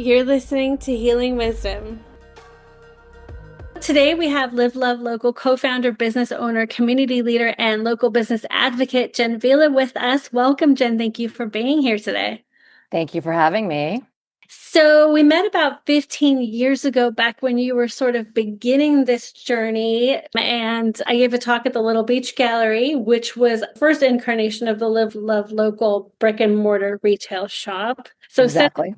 You're listening to Healing Wisdom. Today we have Live Love Local co-founder, business owner, community leader, and local business advocate, Jen Vila, with us. Welcome, Jen. Thank you for being here today. Thank you for having me. So we met about 15 years ago, back when you were sort of beginning this journey. And I gave a talk at the Little Beach Gallery, which was the first incarnation of the Live Love Local brick and mortar retail shop. Exactly.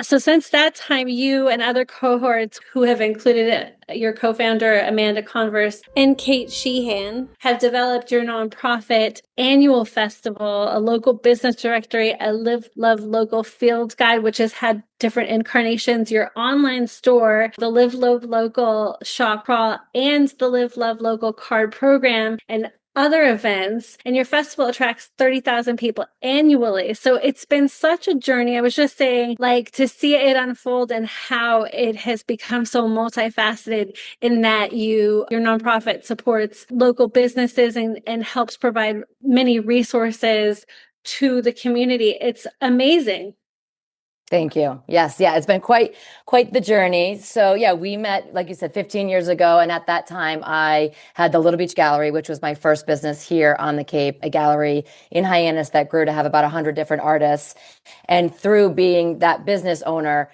So since that time, you and other cohorts who have included your co-founder, Amanda Converse, and Kate Sheehan, have developed your nonprofit annual festival, a local business directory, a Live Love Local field guide, which has had different incarnations, your online store, the Live Love Local shop crawl, and the Live Love Local card program, and other events, and your festival attracts 30,000 people annually. So it's been such a journey. I was just saying, to see it unfold and how it has become so multifaceted in that your nonprofit supports local businesses and helps provide many resources to the community. It's amazing. Thank you. Yes. Yeah. It's been quite the journey. So yeah, we met, like you said, 15 years ago. And at that time I had the Little Beach Gallery, which was my first business here on the Cape, a gallery in Hyannis that grew to have about 100 different artists. And through being that business owner,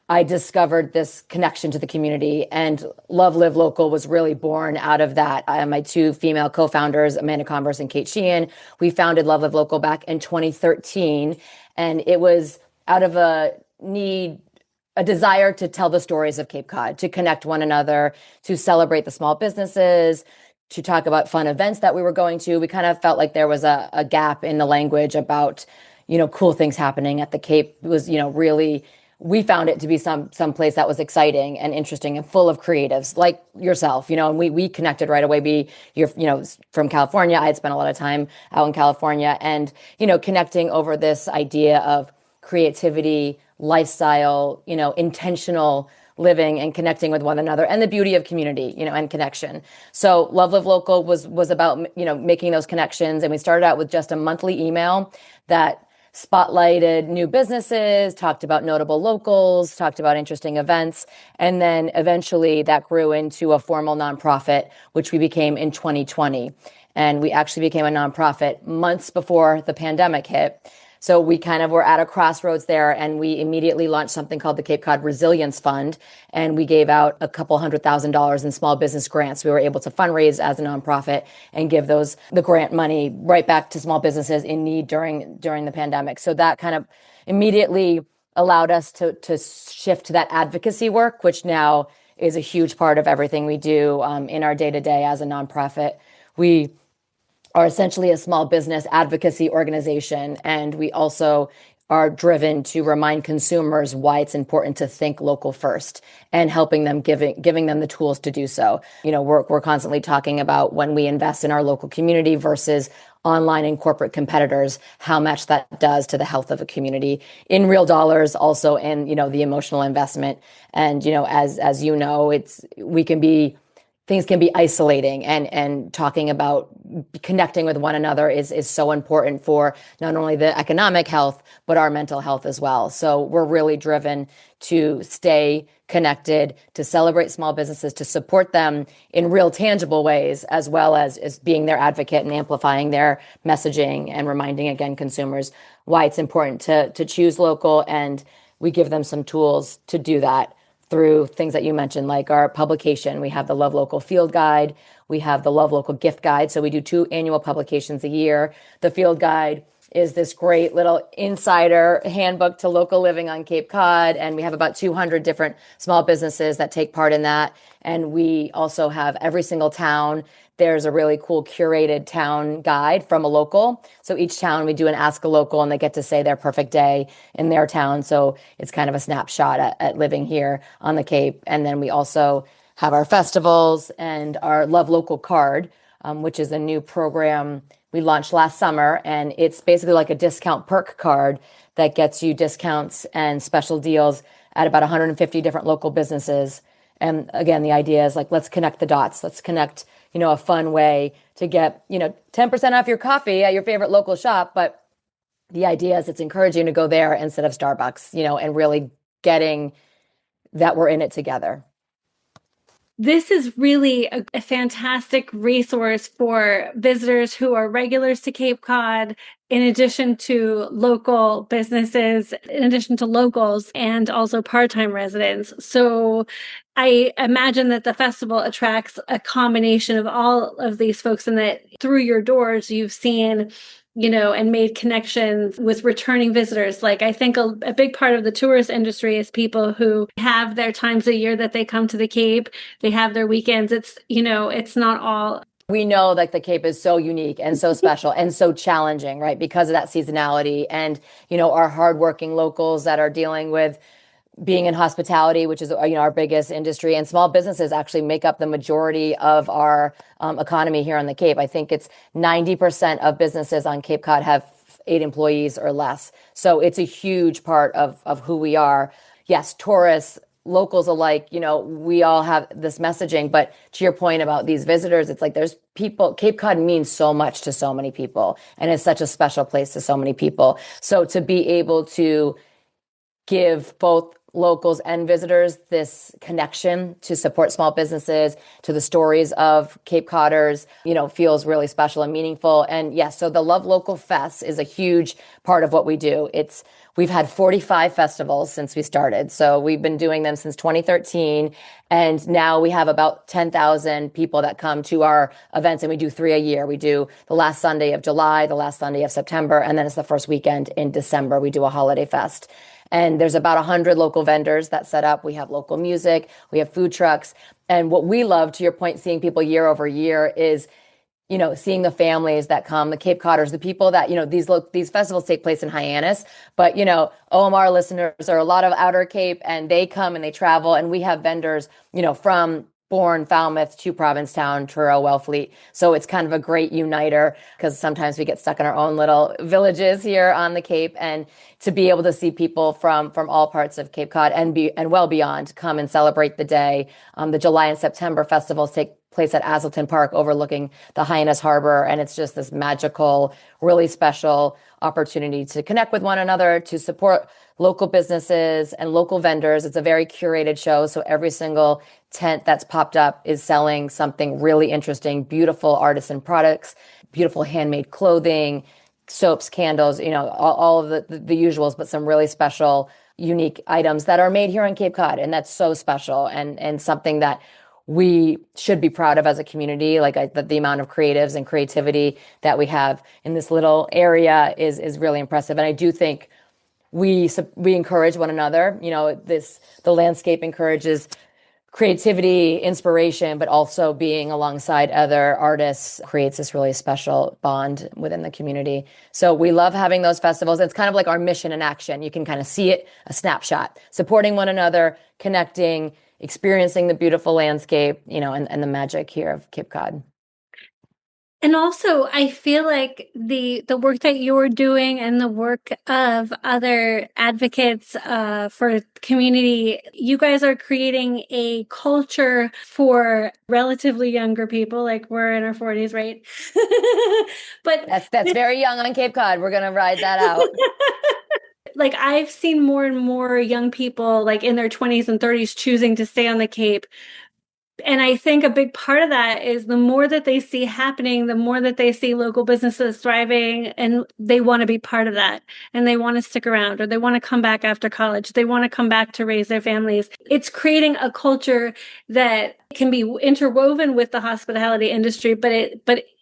I discovered this connection to the community, and Love Live Local was really born out of that. My two female co-founders, Amanda Converse and Kate Sheehan, we founded Love Live Local back in 2013. And it was out of a need, a desire to tell the stories of Cape Cod, to connect one another, to celebrate the small businesses, to talk about fun events that we were going to. We kind of felt like there was a gap in the language about, cool things happening at the Cape. It was, really, we found it to be some place that was exciting and interesting and full of creatives like yourself, and we connected right away. You're, from California. I had spent a lot of time out in California, and, connecting over this idea of creativity, lifestyle, intentional living and connecting with one another, and the beauty of community, and connection. So Love Live Local was about, making those connections. And we started out with just a monthly email that spotlighted new businesses, talked about notable locals, talked about interesting events. And then eventually that grew into a formal nonprofit, which we became in 2020. And we actually became a nonprofit months before the pandemic hit. So we kind of were at a crossroads there, and we immediately launched something called the Cape Cod Resilience Fund. And we gave out a couple $100,000 in small business grants. We were able to fundraise as a nonprofit and give the grant money right back to small businesses in need during the pandemic. So that kind of immediately allowed us to shift to that advocacy work, which now is a huge part of everything we do in our day-to-day as a nonprofit. We are essentially a small business advocacy organization, and we also are driven to remind consumers why it's important to think local first, and helping them, giving them the tools to do so. We're constantly talking about, when we invest in our local community versus online and corporate competitors, how much that does to the health of a community in real dollars, also, and the emotional investment. And as you know, things can be isolating, and talking about connecting with one another is so important for not only the economic health, but our mental health as well. So we're really driven to stay connected, to celebrate small businesses, to support them in real tangible ways, as well as being their advocate and amplifying their messaging and reminding, again, consumers why it's important to choose local. And we give them some tools to do that through things that you mentioned, like our publication. We have the Love Local Field Guide. We have the Love Local Gift Guide. So we do 2 annual publications a year. The Field Guide is this great little insider handbook to local living on Cape Cod. And we have about 200 different small businesses that take part in that. And we also have every single town. There's a really cool curated town guide from a local. So each town we do an Ask a Local, and they get to say their perfect day in their town. So it's kind of a snapshot at living here on the Cape. And then we also have our festivals and our Love Local card, which is a new program we launched last summer. And it's basically like a discount perk card that gets you discounts and special deals at about 150 different local businesses. And again, the idea is let's connect the dots. Let's connect, a fun way to get, 10% off your coffee at your favorite local shop. But the idea is it's encouraging to go there instead of Starbucks, and really getting that we're in it together. This is really a fantastic resource for visitors who are regulars to Cape Cod, in addition to local businesses, in addition to locals, and also part-time residents. So I imagine that the festival attracts a combination of all of these folks, and that through your doors, you've seen, and made connections with returning visitors. Like, I think a big part of the tourist industry is people who have their times a year that they come to the Cape. They have their weekends. It's not all. We know that the Cape is so unique and so special and so challenging, right? Because of that seasonality and, our hardworking locals that are dealing with being in hospitality, which is our biggest industry, and small businesses actually make up the majority of our economy here on the Cape. I think it's 90% of businesses on Cape Cod have 8 employees or less. So it's a huge part of who we are. Yes, tourists, locals alike, we all have this messaging. But to your point about these visitors, it's like there's people, Cape Cod means so much to so many people, and it's such a special place to so many people. So to be able to give both locals and visitors this connection to support small businesses, to the stories of Cape Codders, feels really special and meaningful. And yes, so the Love Local Fest is a huge part of what we do. We've had 45 festivals since we started. So we've been doing them since 2013. And now we have about 10,000 people that come to our events, and we do 3 a year. We do the last Sunday of July, the last Sunday of September, and then it's the first weekend in December. We do a holiday fest. And there's about 100 local vendors that set up. We have local music, we have food trucks. And what we love, to your point, seeing people year over year is, seeing the families that come, the Cape Codders, the people that, these festivals take place in Hyannis, but, OMR listeners are a lot of Outer Cape, and they come and they travel, and we have vendors, from Bourne, Falmouth to Provincetown, Truro, Wellfleet. So it's kind of a great uniter, because sometimes we get stuck in our own little villages here on the Cape, and to be able to see people from all parts of Cape Cod and well beyond come and celebrate the day. The July and September festivals take place at Azleton Park overlooking the Hyannis Harbor, and it's just this magical, really special opportunity to connect with one another, to support local businesses and local vendors. It's a very curated show, so every single tent that's popped up is selling something really interesting, beautiful artisan products, beautiful handmade clothing, soaps, candles, all of the usuals, but some really special, unique items that are made here on Cape Cod. And that's so special, and something that we should be proud of as a community. Like the amount of creatives and creativity that we have in this little area is really impressive. And I do think we encourage one another. The landscape encourages creativity, inspiration, but also being alongside other artists creates this really special bond within the community. So we love having those festivals. It's kind of like our mission in action. You can kind of see it, a snapshot, supporting one another, connecting, experiencing the beautiful landscape, and the magic here of Cape Cod. And also, I feel like the work that you're doing and the work of other advocates for community, you guys are creating a culture for relatively younger people, like we're in our 40s, right? But that's very young on Cape Cod. We're going to ride that out. Like, I've seen more and more young people, like in their 20s and 30s, choosing to stay on the Cape. And I think a big part of that is the more that they see happening, the more that they see local businesses thriving, and they want to be part of that, and they want to stick around, or they want to come back after college. They want to come back to raise their families. It's creating a culture that can be interwoven with the hospitality industry, but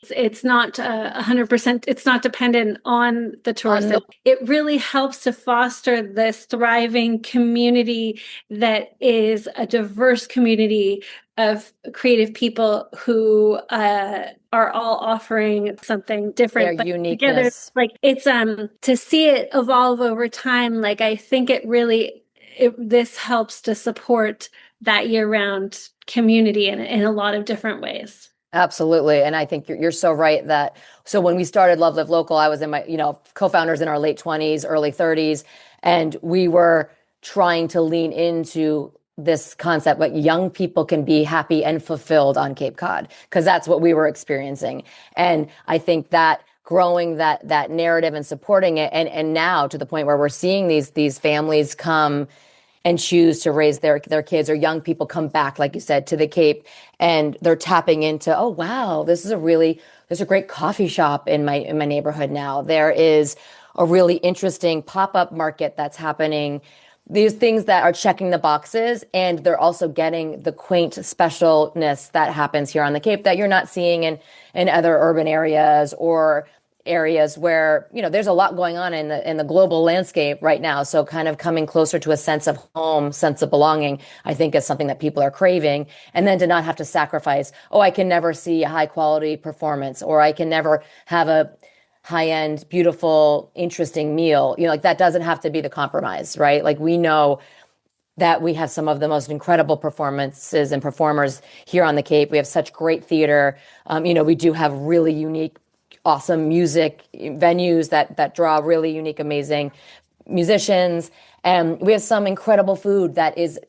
it's not 100%. It's not dependent on the tourism. It really helps to foster this thriving community that is a diverse community of creative people who are all offering something different, their but uniqueness. Together, like, it's to see it evolve over time. Like, I think this helps to support that year-round community in a lot of different ways. Absolutely. And I think you're so right so when we started Love Live Local, I was in my, co-founders in our late 20s, early 30s, and we were trying to lean into this concept, but young people can be happy and fulfilled on Cape Cod, because that's what we were experiencing. And I think that growing that narrative and supporting it, and now to the point where we're seeing these families come and choose to raise their kids, or young people come back, like you said, to the Cape, and they're tapping into, oh wow, there's a great coffee shop in my neighborhood now. There is a really interesting pop-up market that's happening. These things that are checking the boxes, and they're also getting the quaint specialness that happens here on the Cape that you're not seeing in other urban areas, or areas where, there's a lot going on in the global landscape right now. So kind of coming closer to a sense of home, sense of belonging, I think is something that people are craving. And then to not have to sacrifice, oh, I can never see a high quality performance, or I can never have a high-end, beautiful, interesting meal. Like that doesn't have to be the compromise, right? Like we know that we have some of the most incredible performances and performers here on the Cape. We have such great theater. We do have really unique, awesome music venues that draw really unique, amazing musicians. And we have some incredible food that is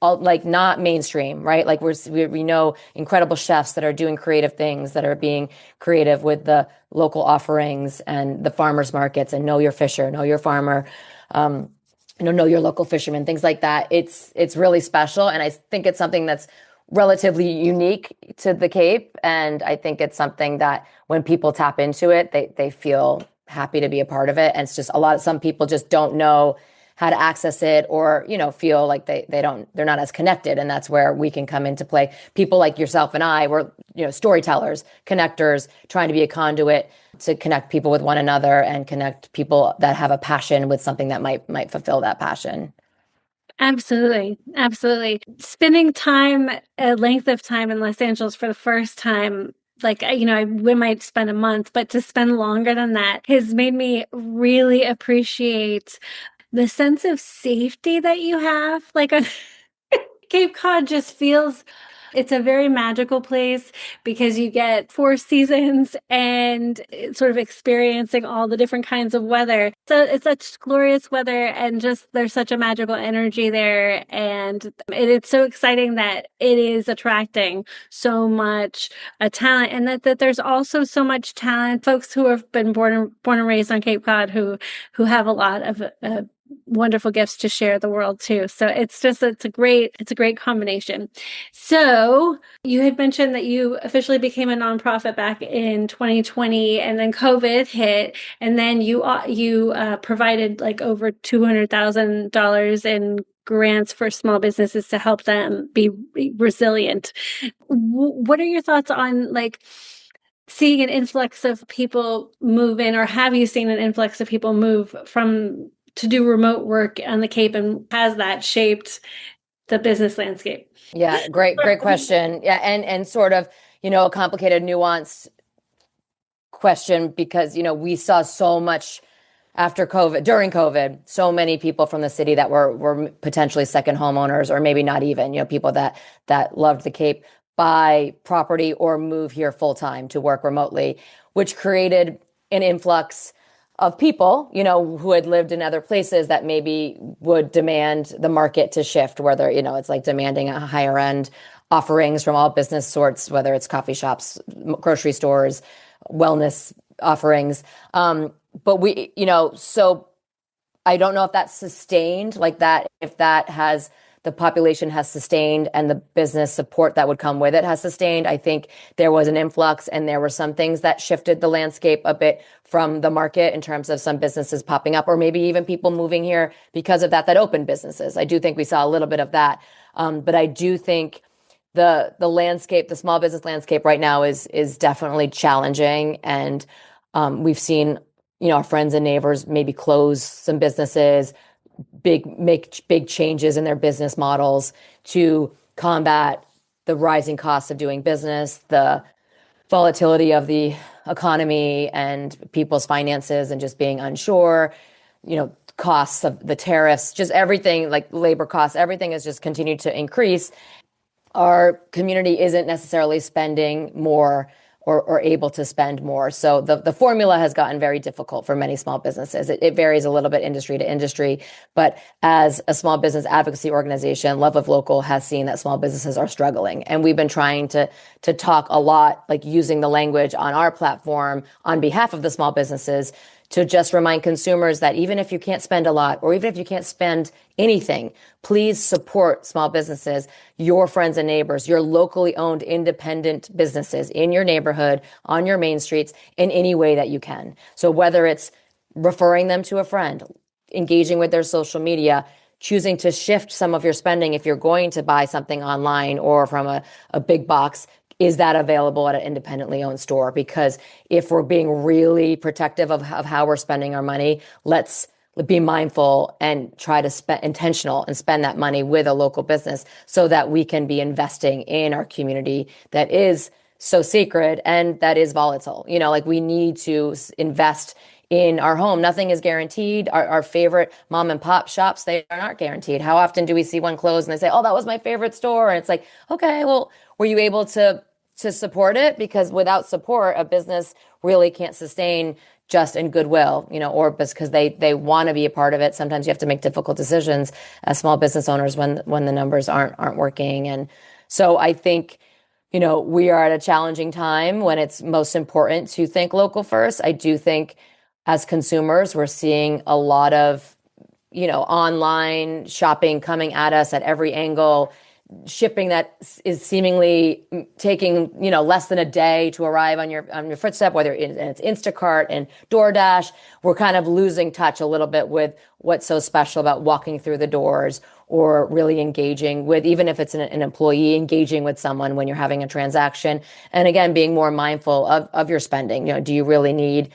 all, like, not mainstream, right? Like we know incredible chefs that are doing creative things, that are being creative with the local offerings and the farmers markets, and know your fisher, know your farmer, know your local fisherman, things like that. It's really special. And I think it's something that's relatively unique to the Cape. And I think it's something that when people tap into it, they feel happy to be a part of it. And it's just some people just don't know how to access it, or, feel like they're not as connected. And that's where we can come into play. People like yourself and I, we're, storytellers, connectors, trying to be a conduit to connect people with one another, and connect people that have a passion with something that might fulfill that passion. Absolutely. Absolutely. Spending a length of time in Los Angeles for the first time, like, we might spend a month, but to spend longer than that has made me really appreciate the sense of safety that you have. Like Cape Cod just feels, it's a very magical place because you get 4 seasons and sort of experiencing all the different kinds of weather. So it's such glorious weather, and just there's such a magical energy there. And it's so exciting that it is attracting so much talent, and that there's also so much talent, folks who have been born and raised on Cape Cod who have a lot of wonderful gifts to share the world too. So it's a great combination. So you had mentioned that you officially became a nonprofit back in 2020, and then COVID hit, and then you provided like over $200,000 in grants for small businesses to help them be resilient. What are your thoughts on, like, seeing an influx of people move in, or have you seen an influx of people move to do remote work on the Cape, and has that shaped the business landscape? Yeah, great question. Yeah, and sort of, a complicated, nuanced question, because, we saw so much during COVID, so many people from the city that were potentially second homeowners, or maybe not even, people that loved the Cape, buy property or move here full time to work remotely, which created an influx of people, who had lived in other places that maybe would demand the market to shift, whether, it's like demanding a higher end offerings from all business sorts, whether it's coffee shops, grocery stores, wellness offerings. But so I don't know if that's sustained, like that, if the population has sustained, and the business support that would come with it has sustained. I think there was an influx, and there were some things that shifted the landscape a bit from the market, in terms of some businesses popping up, or maybe even people moving here because of that opened businesses. I do think we saw a little bit of that. But I do think the landscape, the small business landscape right now is definitely challenging. And we've seen, our friends and neighbors maybe close some businesses, make big changes in their business models to combat the rising costs of doing business, the volatility of the economy and people's finances, and just being unsure, costs of the tariffs, just everything, like labor costs, everything has just continued to increase. Our community isn't necessarily spending more, or able to spend more. So the formula has gotten very difficult for many small businesses. It varies a little bit industry to industry, but as a small business advocacy organization, Love of Local has seen that small businesses are struggling. And we've been trying to talk a lot, like using the language on our platform on behalf of the small businesses, to just remind consumers that even if you can't spend a lot, or even if you can't spend anything, please support small businesses, your friends and neighbors, your locally owned independent businesses in your neighborhood, on your main streets, in any way that you can. So whether it's referring them to a friend, engaging with their social media, choosing to shift some of your spending if you're going to buy something online or from a big box, is that available at an independently owned store? Because if we're being really protective of how we're spending our money, let's be mindful and try to spend intentional and spend that money with a local business so that we can be investing in our community that is so sacred and that is volatile. Like we need to invest in our home. Nothing is guaranteed. Our favorite mom and pop shops, they are not guaranteed. How often do we see one close and they say, oh, that was my favorite store? And it's like, okay, well, were you able to support it? Because without support, a business really can't sustain just in goodwill, or because they want to be a part of it. Sometimes you have to make difficult decisions as small business owners when the numbers aren't working. And so I think, we are at a challenging time when it's most important to think local first. I do think as consumers, we're seeing a lot of, online shopping coming at us at every angle, shipping that is seemingly taking, less than a day to arrive on your footstep, whether it's Instacart and DoorDash. We're kind of losing touch a little bit with what's so special about walking through the doors or really engaging with, even if it's an employee, engaging with someone when you're having a transaction. And again, being more mindful of your spending. Do you really need,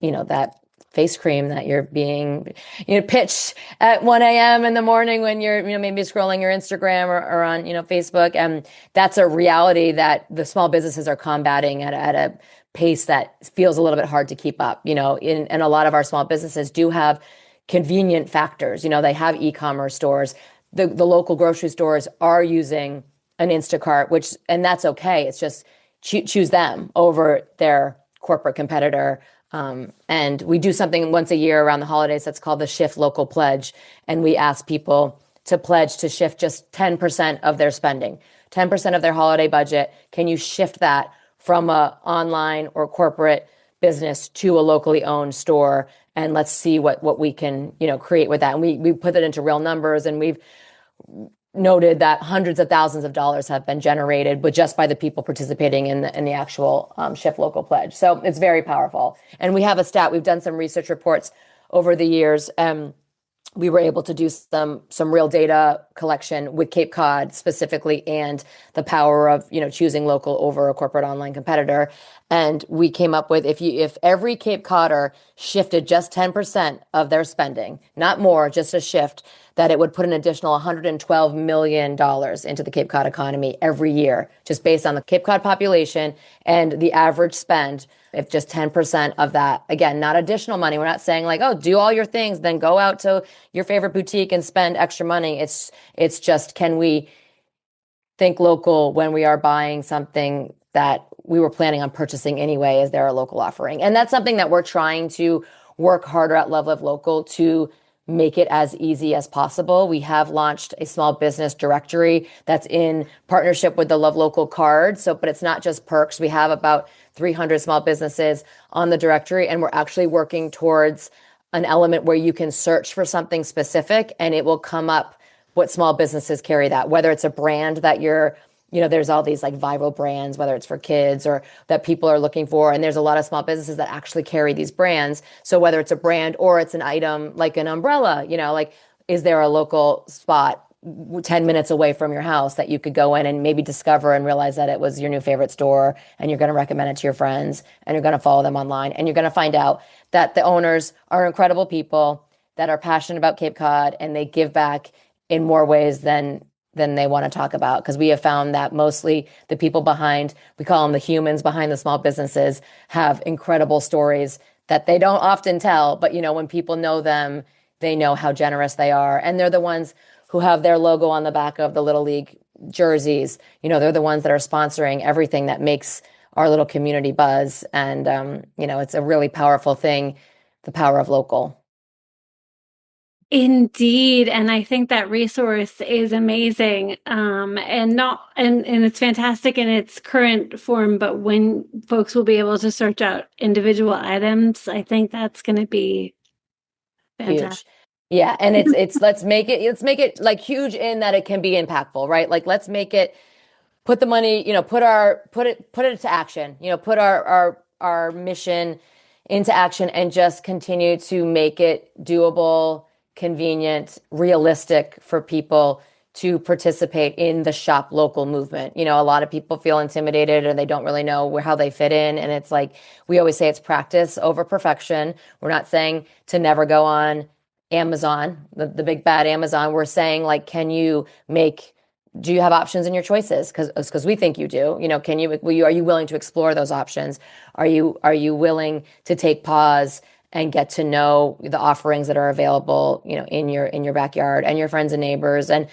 that face cream that you're being pitched at 1 a.m. in the morning when you're maybe scrolling your Instagram or on Facebook. And that's a reality that the small businesses are combating at a pace that feels a little bit hard to keep up. And a lot of our small businesses do have convenient factors. They have e-commerce stores. The local grocery stores are using an Instacart, and that's okay. It's just choose them over their corporate competitor. And we do something once a year around the holidays that's called the Shift Local Pledge. And we ask people to pledge to shift just 10% of their spending, 10% of their holiday budget. Can you shift that from a online or corporate business to a locally owned store? And let's see what we can, create with that. And we put it into real numbers, and we've noted that hundreds of thousands of dollars have been generated, but just by the people participating in the actual Shift Local Pledge. So it's very powerful. And we have a stat. We've done some research reports over the years. We were able to do some real data collection with Cape Cod specifically, and the power of choosing local over a corporate online competitor. And we came up with if every Cape Codder shifted just 10% of their spending, not more, just a shift, that it would put an additional $112 million into the Cape Cod economy every year, just based on the Cape Cod population and the average spend. If just 10% of that, again, not additional money. We're not saying like, oh, do all your things, then go out to your favorite boutique and spend extra money. It's just, can we think local when we are buying something that we were planning on purchasing anyway? Is there a local offering? And that's something that we're trying to work harder at Love Live Local to make it as easy as possible. We have launched a small business directory that's in partnership with the Love Local card. But it's not just perks. We have about 300 small businesses on the directory, and we're actually working towards an element where you can search for something specific and it will come up what small businesses carry that, whether it's a brand that there's all these like viral brands, whether it's for kids or that people are looking for. And there's a lot of small businesses that actually carry these brands. So whether it's a brand or it's an item like an umbrella, like, is there a local spot 10 minutes away from your house that you could go in and maybe discover and realize that it was your new favorite store, and you're going to recommend it to your friends, and you're going to follow them online, and you're going to find out that the owners are incredible people that are passionate about Cape Cod, and they give back in more ways than they want to talk about. Because we have found that mostly the people behind, we call them the humans behind the small businesses, have incredible stories that they don't often tell. But, when people know them, they know how generous they are. And they're the ones who have their logo on the back of the Little League jerseys. They're the ones that are sponsoring everything that makes our little community buzz. And, it's a really powerful thing, the power of local. Indeed, and I think that resource is amazing, and it's fantastic in its current form. But when folks will be able to search out individual items, I think that's going to be fantastic. Huge. Yeah, and it's let's make it like huge in that it can be impactful, right? Like let's make it put the money, put it to action, put our mission into action and just continue to make it doable, convenient, realistic for people to participate in the shop local movement. A lot of people feel intimidated and they don't really know how they fit in. And it's like, we always say it's practice over perfection. We're not saying to never go on Amazon, the big bad Amazon. We're saying like, do you have options in your choices? Because we think you do. Are you willing to explore those options? Are you willing to take pause and get to know the offerings that are available, in your backyard and your friends and neighbors? And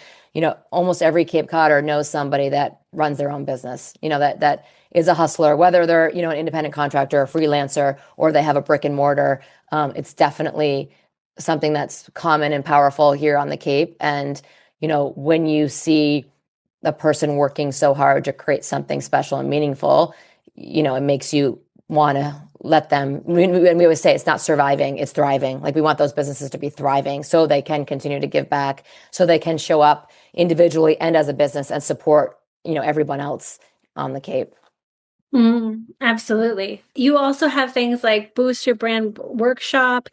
almost every Cape Codder knows somebody that runs their own business. That is a hustler, whether they're an independent contractor, a freelancer, or they have a brick and mortar. It's definitely something that's common and powerful here on the Cape. And when you see a person working so hard to create something special and meaningful, it makes you want to let them. And we always say it's not surviving, it's thriving. Like we want those businesses to be thriving so they can continue to give back, so they can show up individually and as a business and support, everyone else on the Cape. Absolutely. You also have things like Boost Your Brand Workshop,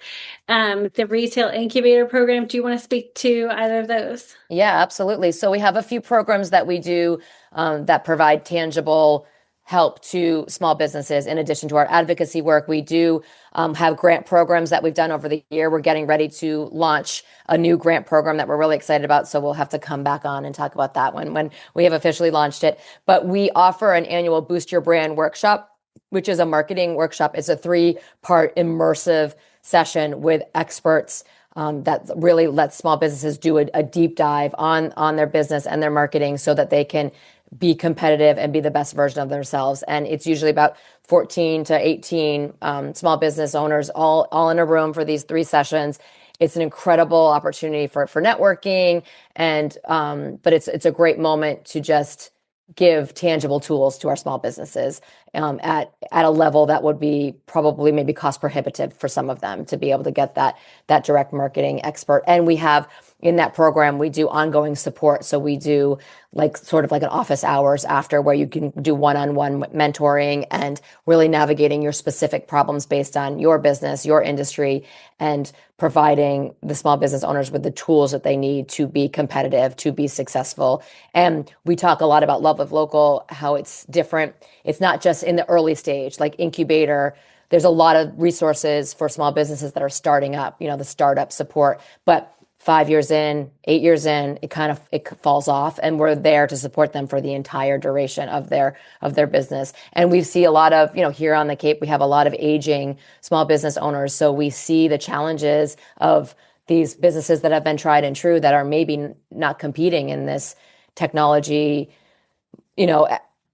the Retail Incubator Program. Do you want to speak to either of those? Yeah, absolutely. So we have a few programs that we do that provide tangible help to small businesses. In addition to our advocacy work, we do have grant programs that we've done over the year. We're getting ready to launch a new grant program that we're really excited about. So we'll have to come back on and talk about that when we have officially launched it. But we offer an annual Boost Your Brand workshop, which is a marketing workshop. It's a 3-part immersive session with experts that really lets small businesses do a deep dive on their business and their marketing so that they can be competitive and be the best version of themselves. And it's usually about 14 to 18 small business owners all in a room for these 3 sessions. It's an incredible opportunity for networking, and but it's a great moment to just give tangible tools to our small businesses at a level that would be probably maybe cost prohibitive for some of them to be able to get that direct marketing expert. And we have in that program, we do ongoing support. So we do sort of like an office hours after, where you can do one-on-one mentoring and really navigating your specific problems based on your business, your industry, and providing the small business owners with the tools that they need to be competitive, to be successful. And we talk a lot about Love Live Local, how it's different. It's not just in the early stage, like incubator. There's a lot of resources for small businesses that are starting up, the startup support. But 5 years in, 8 years in, it falls off, and we're there to support them for the entire duration of their business. And we see a lot of, here on the Cape, we have a lot of aging small business owners. So we see the challenges of these businesses that have been tried and true that are maybe not competing in this technology,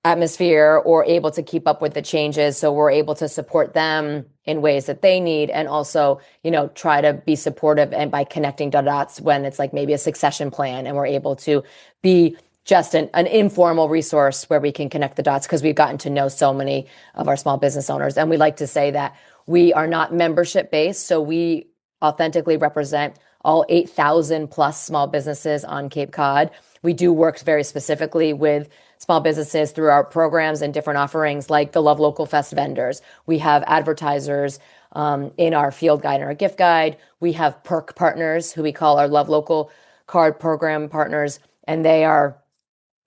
atmosphere, or able to keep up with the changes. So we're able to support them in ways that they need, and also, try to be supportive and by connecting the dots when it's like maybe a succession plan, and we're able to be just an informal resource where we can connect the dots, because we've gotten to know so many of our small business owners. And we like to say that we are not membership based. So we authentically represent all 8,000 plus small businesses on Cape Cod. We do work very specifically with small businesses through our programs and different offerings, like the Love Local Fest vendors. We have advertisers in our field guide and our gift guide. We have perk partners, who we call our Love Local card program partners, and they are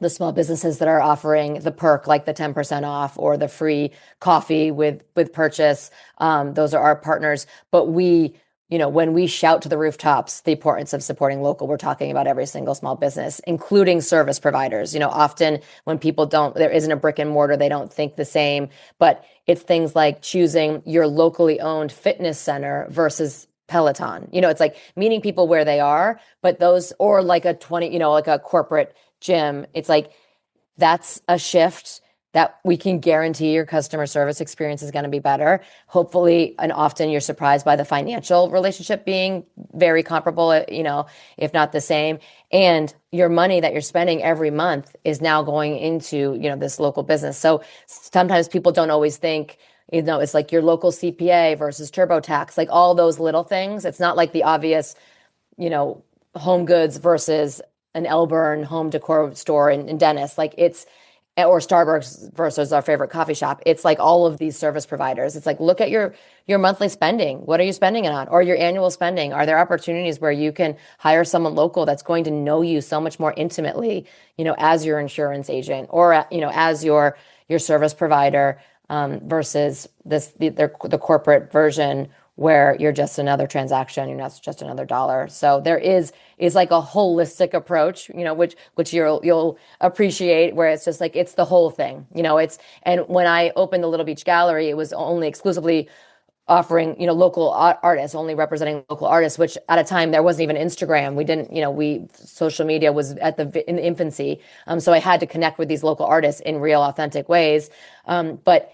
the small businesses that are offering the perk, like the 10% off or the free coffee with purchase. Those are our partners. But when we shout to the rooftops the importance of supporting local, we're talking about every single small business, including service providers. Often when there isn't a brick and mortar, they don't think the same. But it's things like choosing your locally owned fitness center versus Peloton. It's like meeting people where they are, but or like a corporate gym. It's like, that's a shift that we can guarantee your customer service experience is going to be better. Hopefully, and often you're surprised by the financial relationship being very comparable, if not the same. And your money that you're spending every month is now going into, this local business. So sometimes people don't always think, it's like your local CPA versus TurboTax, like all those little things. It's not like the obvious, home goods versus an Elburn home decor store in Dennis. Like or Starbucks versus our favorite coffee shop. It's like all of these service providers. It's like, look at your monthly spending. What are you spending it on? Or your annual spending? Are there opportunities where you can hire someone local that's going to know you so much more intimately, as your insurance agent or, as your service provider, versus the corporate version where you're just another transaction, you're not just another dollar. So there is like a holistic approach, which you'll appreciate, where it's just like, it's the whole thing, and when I opened the Little Beach Gallery, it was only exclusively offering, local artists, only representing local artists, which at a time there wasn't even Instagram. We didn't, social media was in the infancy. So I had to connect with these local artists in real, authentic ways. But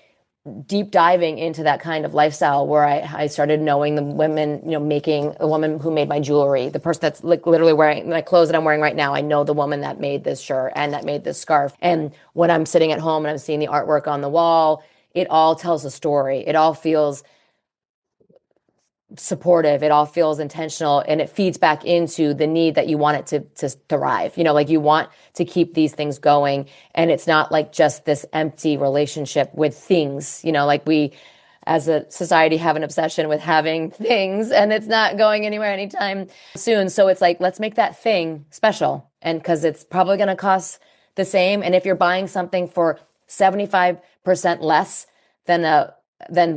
deep diving into that kind of lifestyle, where I started knowing the women, making the woman who made my jewelry, the person that's like literally wearing my clothes that I'm wearing right now. I know the woman that made this shirt and that made this scarf. And when I'm sitting at home and I'm seeing the artwork on the wall, it all tells a story. It all feels supportive, it all feels intentional, and it feeds back into the need that you want it to thrive. Like you want to keep these things going, and it's not like just this empty relationship with things. Like we as a society have an obsession with having things, and it's not going anywhere anytime soon. So it's like, let's make that thing special, and because it's probably going to cost the same. And if you're buying something for 75% less than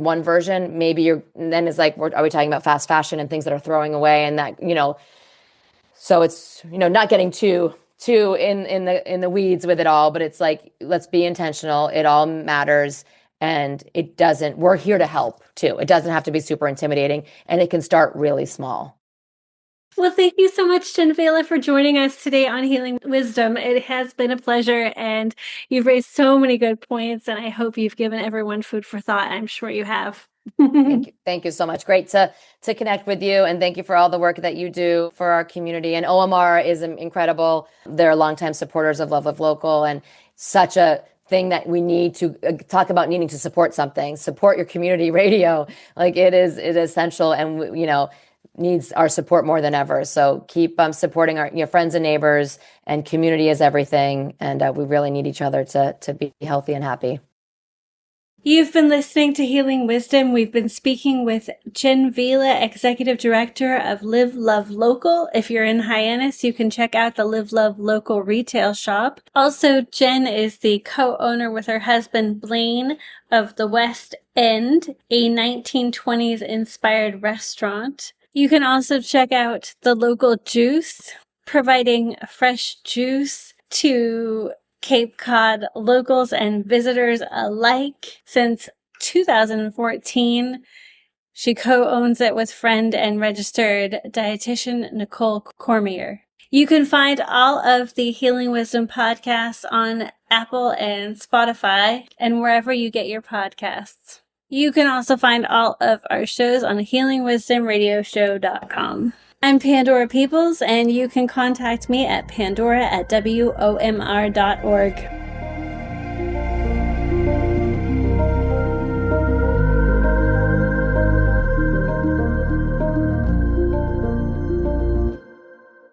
one version, maybe then it's like, are we talking about fast fashion and things that are throwing away, and that, so it's, not getting too in the weeds with it all, but it's like, let's be intentional. It all matters. And we're here to help too. It doesn't have to be super intimidating, and it can start really small. Well, thank you so much, Jen Vela, for joining us today on Healing Wisdom. It has been a pleasure, and you've raised so many good points, and I hope you've given everyone food for thought. I'm sure you have. Thank you so much. Great to connect with you, and thank you for all the work that you do for our community. And OMR is incredible. They're longtime supporters of Love Live Local, and such a thing that we need to talk about, needing to support your community radio. Like it is essential, and needs our support more than ever. So keep supporting our friends and neighbors, and community is everything. And we really need each other to be healthy and happy. You've been listening to Healing Wisdom. We've been speaking with Jen Vela, Executive Director of Live Love Local. If you're in Hyannis, you can check out the Live Love Local retail shop. Also, Jen is the co-owner with her husband, Blane, of the West End, a 1920s inspired restaurant. You can also check out the local juice, providing fresh juice to Cape Cod locals and visitors alike. Since 2014, she co-owns it with friend and registered dietitian Nicole Cormier. You can find all of the Healing Wisdom podcasts on Apple and Spotify and wherever you get your podcasts. You can also find all of our shows on healingwisdomradioshow.com. I'm Pandora Peoples, and you can contact me at pandora@womr.org.